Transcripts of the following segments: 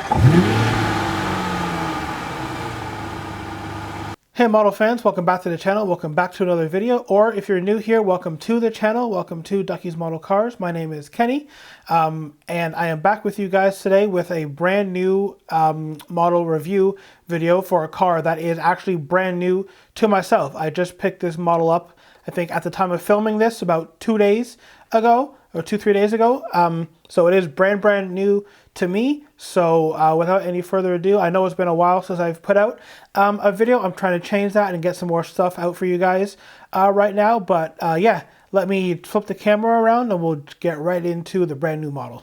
Hey model fans, welcome back to the channel, welcome back to another video, or if you're new here, welcome to the channel, welcome to Ducky's Model Cars. My name is Kenny, and I am back with you guys today with a brand new model review video for a car that is actually brand new to myself. I just picked this model up, I think at the time of filming this, about 2 days ago, or 2-3 days ago. So it is brand new to me. So without any further ado, I know it's been a while since I've put out a video. I'm trying to change that and get some more stuff out for you guys right now. But yeah, let me flip the camera around and we'll get right into the brand new model.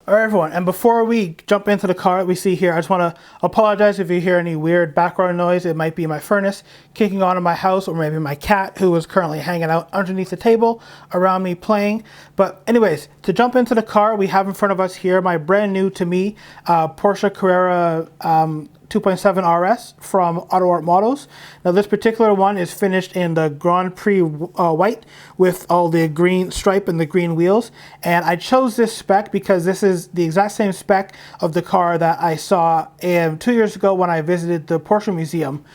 All right, everyone, and before we jump into the car that we see here, I just want to apologize if you hear any weird background noise. It might be my furnace kicking on in my house, or maybe my cat who is currently hanging out underneath the table around me playing. But anyways, to jump into the car, we have in front of us here my brand new to me Porsche Carrera 2.7 RS from AUTOart Models. Now this particular one is finished in the Grand Prix white with all the green stripe and the green wheels. And I chose this spec because this is the exact same spec of the car that I saw 2 years ago when I visited the Porsche Museum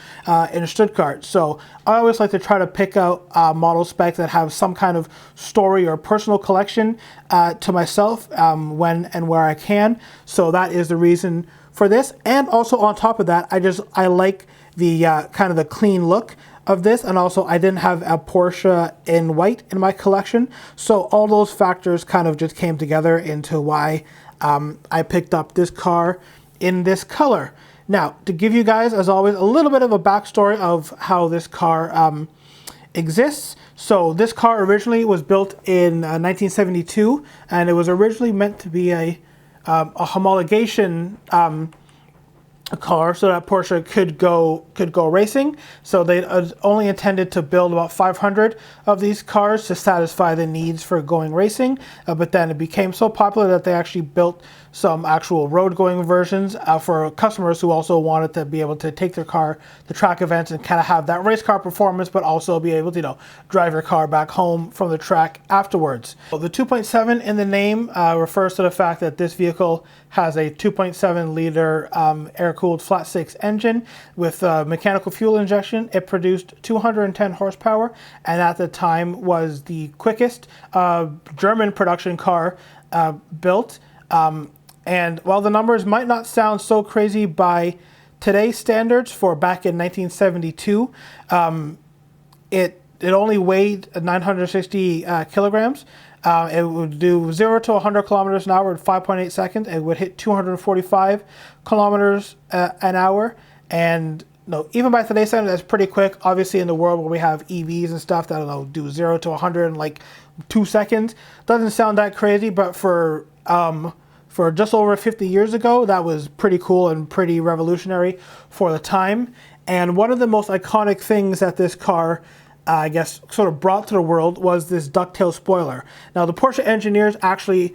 in Stuttgart. So I always like to try to pick out model specs that have some kind of story or personal collection to myself when and where I can. So that is the reason for this. And also on top of that, I like the kind of the clean look of this, and also I didn't have a Porsche in white in my collection, so all those factors kind of just came together into why I picked up this car in this color. Now, to give you guys, as always, a little bit of a backstory of how this car exists. So this car originally was built in 1972, and it was originally meant to be a homologation car so that Porsche could go racing. So they only intended to build about 500 of these cars to satisfy the needs for going racing. But then it became so popular that they actually built some actual road-going versions for customers who also wanted to be able to take their car to track events and kind of have that race car performance, but also be able to, you know, drive your car back home from the track afterwards. So the 2.7 in the name refers to the fact that this vehicle has a 2.7 liter air-cooled flat-six engine with mechanical fuel injection. It produced 210 horsepower, and at the time was the quickest German production car built. And while the numbers might not sound so crazy by today's standards for back in 1972, it only weighed 960 kilograms. It would do 0 to 100 kilometers an hour in 5.8 seconds. It would hit 245 kilometers an hour. And no, even by today's standards, that's pretty quick. Obviously, in the world where we have EVs and stuff that'll do 0 to 100 in like 2 seconds, doesn't sound that crazy. But for just over 50 years ago, that was pretty cool and pretty revolutionary for the time. And one of the most iconic things that this car I guess sort of brought to the world was this ducktail spoiler. Now the Porsche engineers actually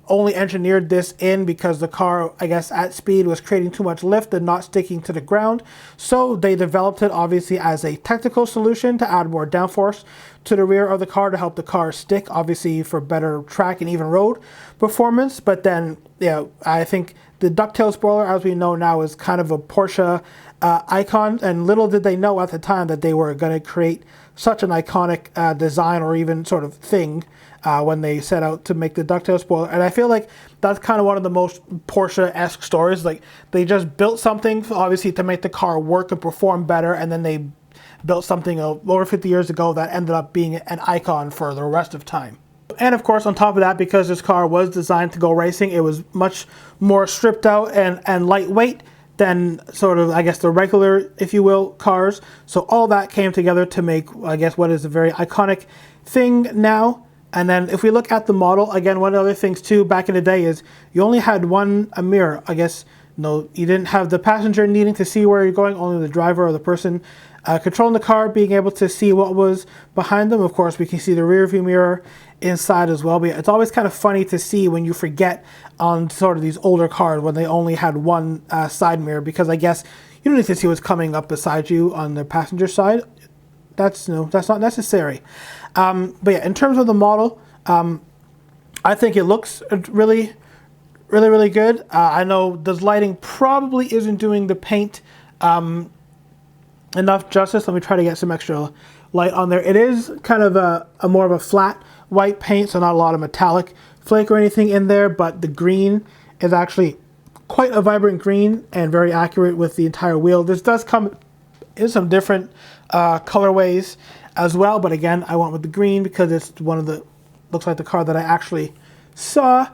only engineered this in because the car, I guess at speed, was creating too much lift and not sticking to the ground. So they developed it obviously as a technical solution to add more downforce to the rear of the car to help the car stick, obviously for better track and even road performance. But then, yeah, I think the ducktail spoiler, as we know now, is kind of a Porsche icon, and little did they know at the time that they were going to create such an iconic design or even sort of thing when they set out to make the ducktail spoiler. And I feel like that's kind of one of the most Porsche-esque stories. Like, they just built something obviously to make the car work and perform better, and then they built something over 50 years ago that ended up being an icon for the rest of time. And of course, on top of that, because this car was designed to go racing, it was much more stripped out and lightweight than sort of, I guess, the regular, if you will, cars. So all that came together to make, I guess, what is a very iconic thing now. And then if we look at the model, again, one of the other things too back in the day is you only had one mirror. I guess, no, you didn't have the passenger needing to see where you're going, only the driver or the person controlling the car being able to see what was behind them. Of course, we can see the rear view mirror inside as well. But it's always kind of funny to see when you forget on sort of these older cars when they only had one side mirror, because I guess you don't need to see what's coming up beside you on the passenger side. That's not necessary. But yeah, in terms of the model, I think it looks really really, really good. I know the lighting probably isn't doing the paint enough justice. Let me try to get some extra light on there. It is kind of a more of a flat white paint, so not a lot of metallic flake or anything in there, but the green is actually quite a vibrant green and very accurate with the entire wheel. This does come in some different colorways as well, but again, I went with the green because it's one of the, looks like the car that I actually saw.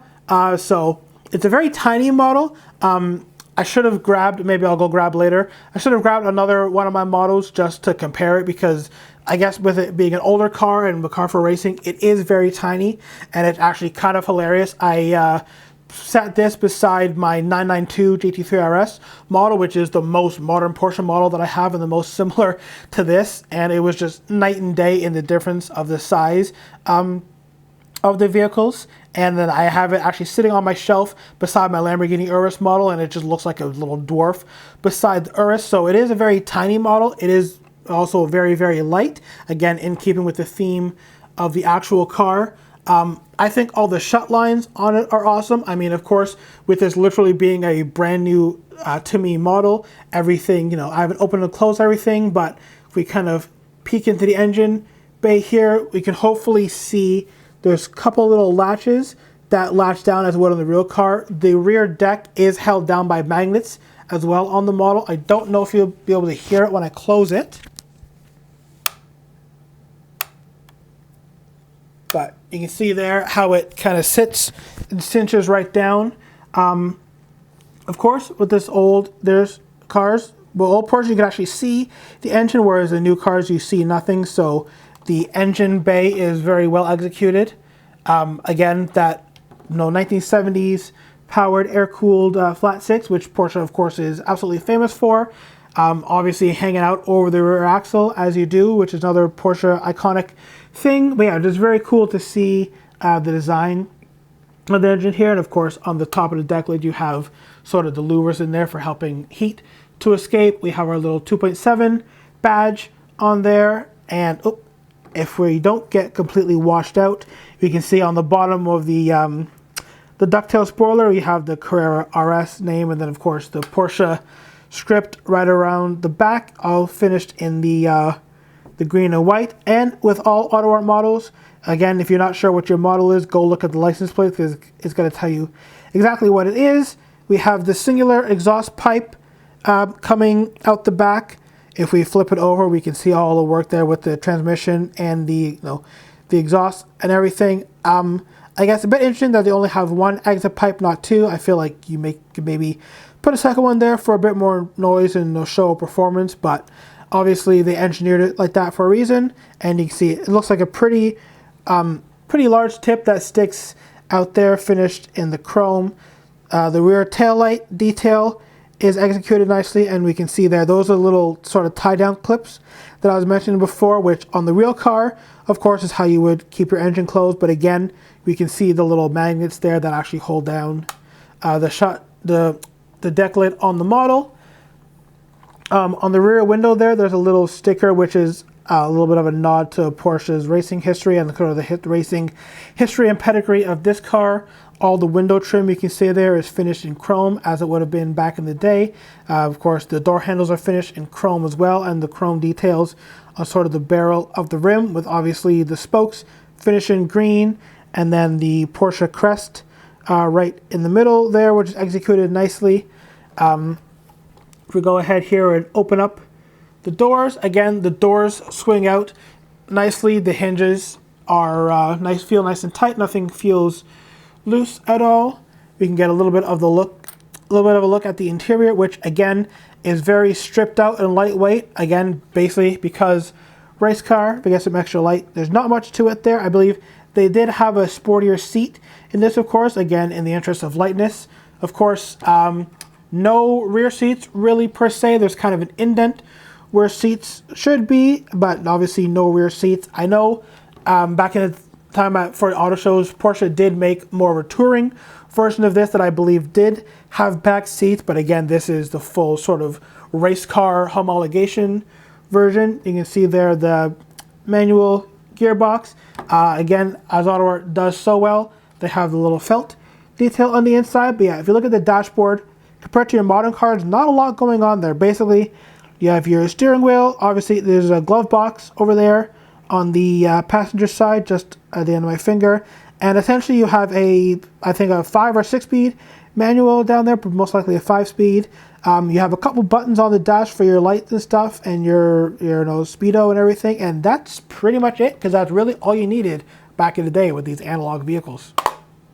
So it's a very tiny model. I should have grabbed, maybe I'll go grab later, I should have grabbed another one of my models just to compare it, because I guess with it being an older car and a car for racing, it is very tiny, and it's actually kind of hilarious. I sat this beside my 992 GT3 RS model, which is the most modern Porsche model that I have and the most similar to this, and it was just night and day in the difference of the size of the vehicles. And then I have it actually sitting on my shelf beside my Lamborghini Urus model, and it just looks like a little dwarf beside the Urus. So it is a very tiny model. It is also very, very light, again in keeping with the theme of the actual car. I think all the shut lines on it are awesome. I mean, of course, with this literally being a brand new to me model, everything, you know, I haven't opened and closed everything, but if we kind of peek into the engine bay here, we can hopefully see there's a couple little latches that latch down as well on the real car. The rear deck is held down by magnets as well on the model. I don't know if you'll be able to hear it when I close it, but you can see there how it kind of sits and cinches right down. Of course, with this there's cars, well, old Porsche, you can actually see the engine, whereas the new cars, you see nothing. So the engine bay is very well executed. Again, that 1970s powered air-cooled flat six, which Porsche, of course, is absolutely famous for. Obviously, hanging out over the rear axle as you do, which is another Porsche iconic thing. But yeah, just very cool to see the design of the engine here. And of course, on the top of the deck lid, you have sort of the louvers in there for helping heat to escape. We have our little 2.7 badge on there, and if we don't get completely washed out, you can see on the bottom of the ducktail spoiler, we have the Carrera RS name, and then of course the Porsche script right around the back, all finished in the green and white. And with all AUTOart models, again, if you're not sure what your model is, go look at the license plate, because it's going to tell you exactly what it is. We have the singular exhaust pipe coming out the back. If we flip it over, we can see all the work there with the transmission and the exhaust and everything. I guess a bit interesting that they only have one exit pipe, not two. I feel like you could maybe put a second one there for a bit more noise and show performance, but obviously they engineered it like that for a reason. And you can see it looks like a pretty large tip that sticks out there, finished in the chrome. The rear taillight detail is executed nicely, and we can see there, those are little sort of tie-down clips that I was mentioning before, which on the real car, of course, is how you would keep your engine closed. But again, we can see the little magnets there that actually hold down the deck lid on the model. On the rear window there's a little sticker, which is a little bit of a nod to Porsche's racing history and sort of the racing history and pedigree of this car. All the window trim you can see there is finished in chrome, as it would have been back in the day. Of course, the door handles are finished in chrome as well, and the chrome details on sort of the barrel of the rim, with obviously the spokes finished in green, and then the Porsche crest right in the middle there, which is executed nicely. If we go ahead here and open up the doors, again, the doors swing out nicely. The hinges are feel nice and tight. Nothing feels loose at all. We can get a little bit of a look at the interior, which again is very stripped out and lightweight. Again, basically because race car, but get some extra light. There's not much to it there. I believe they did have a sportier seat in this, of course, again in the interest of lightness. Of course, no rear seats really per se. There's kind of an indent where seats should be, but obviously no rear seats. I know back in the time for auto shows, Porsche did make more of a touring version of this that I believe did have back seats, but again, this is the full sort of race car homologation version. You can see there the manual gearbox. Again, as AUTOart does so well, they have the little felt detail on the inside. But yeah, if you look at the dashboard, compared to your modern cars, not a lot going on there. Basically, you have your steering wheel. Obviously, there's a glove box over there on the passenger side, just at the end of my finger. And essentially, you have I think a 5 or 6 speed manual down there, but most likely a 5-speed. You have a couple buttons on the dash for your lights and stuff, and your speedo and everything. And that's pretty much it, because that's really all you needed back in the day with these analog vehicles.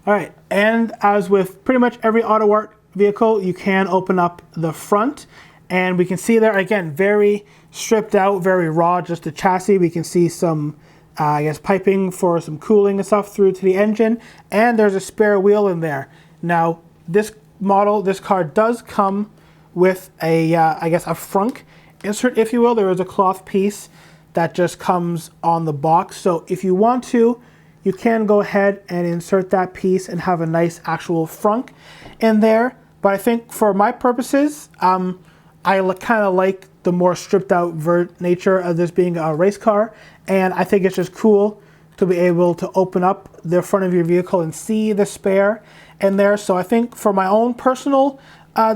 All right, and as with pretty much every AUTOart vehicle, you can open up the front, and we can see there again, very stripped out, very raw, just the chassis. We can see some I guess piping for some cooling and stuff through to the engine, and there's a spare wheel in there. Now this car does come with a I guess a frunk insert, if you will. There is a cloth piece that just comes on the box, so if you want to, you can go ahead and insert that piece and have a nice actual frunk in there. But I think for my purposes, I kind of like the more stripped out nature of this being a race car, and I think it's just cool to be able to open up the front of your vehicle and see the spare in there. So I think for my own personal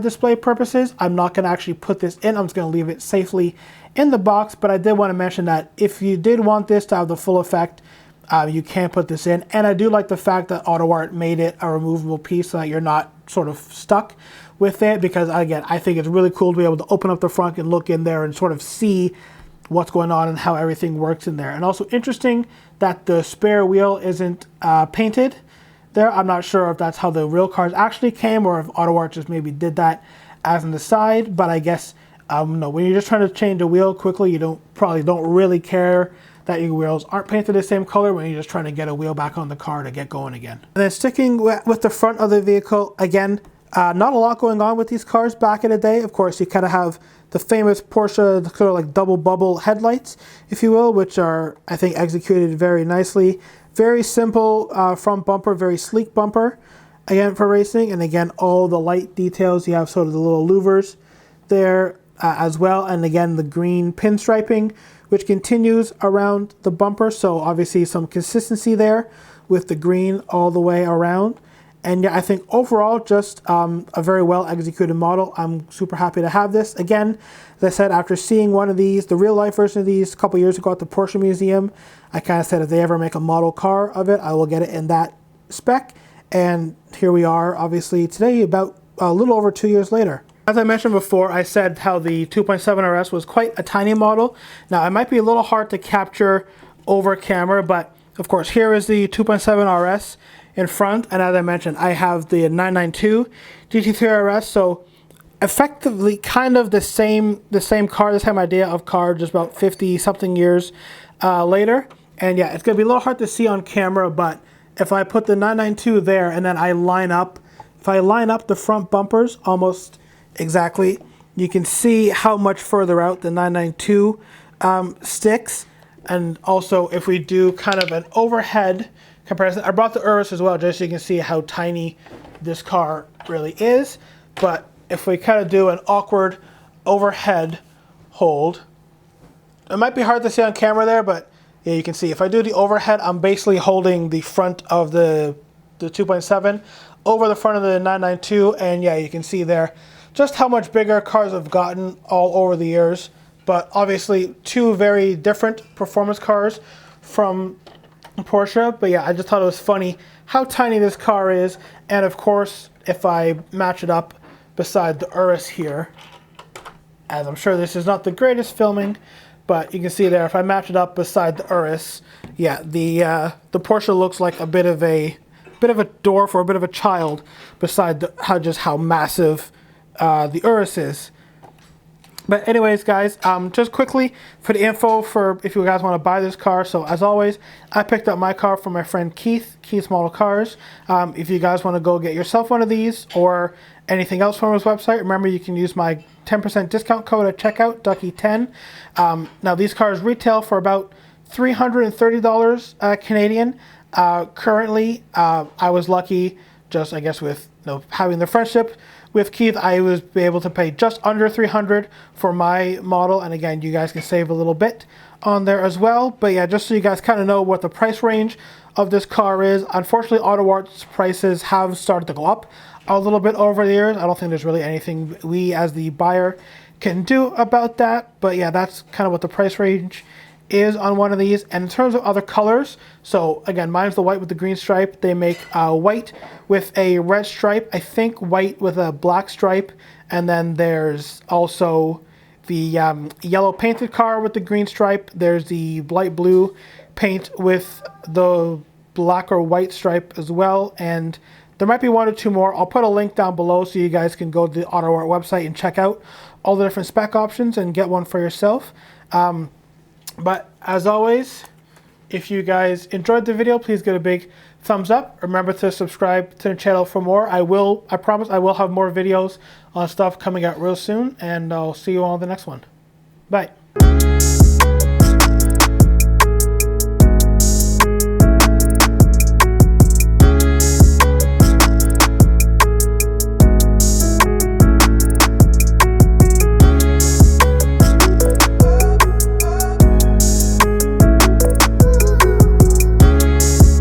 display purposes, I'm not going to actually put this in. I'm just going to leave it safely in the box. But I did want to mention that if you did want this to have the full effect, you can put this in. And I do like the fact that AUTOart made it a removable piece so that you're not sort of stuck with it, because again, I think it's really cool to be able to open up the front and look in there and sort of see what's going on and how everything works in there. And also interesting that the spare wheel isn't painted there. I'm not sure if that's how the real cars actually came, or if AUTOart just maybe did that as an aside. But I guess no, when you're just trying to change a wheel quickly, you probably don't really care that your wheels aren't painted the same color when you're just trying to get a wheel back on the car to get going again. And then sticking with the front of the vehicle, again, not a lot going on with these cars back in the day. Of course, you kind of have the famous Porsche sort of like double bubble headlights, if you will, which are, I think, executed very nicely. Very simple front bumper, very sleek bumper, again, for racing. And again, all the light details. You have sort of the little louvers there as well. And again, the green pinstriping, which continues around the bumper. So obviously some consistency there with the green all the way around. And yeah, I think overall, just a very well executed model. I'm super happy to have this. Again, as I said, after seeing one of these, the real life version of these a couple years ago at the Porsche Museum, I kind of said if they ever make a model car of it, I will get it in that spec. And here we are, obviously today, about a little over 2 years later. As I mentioned before, I said how the 2.7 RS was quite a tiny model. Now, it might be a little hard to capture over camera, but of course, here is the 2.7 RS in front. And as I mentioned, I have the 992 GT3 RS, so effectively kind of the same car, the same idea of car, just about 50-something years later. And yeah, it's going to be a little hard to see on camera, but if I put the 992 there and then I line up, if I line up the front bumpers almost exactly, you can see how much further out the 992 sticks. And also, if we do kind of an overhead comparison, I brought the Urus as well, just so you can see how tiny this car really is. But if we kind of do an awkward overhead hold, it might be hard to see on camera there, but yeah, you can see if I do the overhead, I'm basically holding the front of the 2.7 over the front of the 992, and yeah, you can see there just how much bigger cars have gotten all over the years. But obviously, two very different performance cars from Porsche. But yeah, I just thought it was funny how tiny this car is. And of course, if I match it up beside the Urus here, as I'm sure this is not the greatest filming, but you can see there, if I match it up beside the Urus, yeah, the Porsche looks like a bit of a dwarf or a bit of a child beside how massive the Urus is. But anyways, guys, just quickly for the info for if you guys want to buy this car. So as always, I picked up my car from my friend Keith's Model Cars. If you guys want to go get yourself one of these or anything else from his website, remember you can use my 10% discount code at checkout, Ducky10. Now these cars retail for about $330 Canadian. Currently, I was lucky, just I guess with having the friendship with Keith, I was able to pay just under $300 for my model. And again, you guys can save a little bit on there as well. But yeah, just so you guys kind of know what the price range of this car is. Unfortunately, AUTOart's prices have started to go up a little bit over the years. I don't think there's really anything we as the buyer can do about that. But yeah, that's kind of what the price range is on one of these. And in terms of other colors, so again, mine's the white with the green stripe. They make white with a red stripe, I think white with a black stripe, and then there's also the yellow painted car with the green stripe. There's the light blue paint with the black or white stripe as well, and there might be one or two more. I'll put a link down below so you guys can go to the AUTOart website and check out all the different spec options and get one for yourself. But as always, if you guys enjoyed the video, please give it a big thumbs up. Remember to subscribe to the channel for more. I promise I will have more videos on stuff coming out real soon, and I'll see you all in the next one. Bye.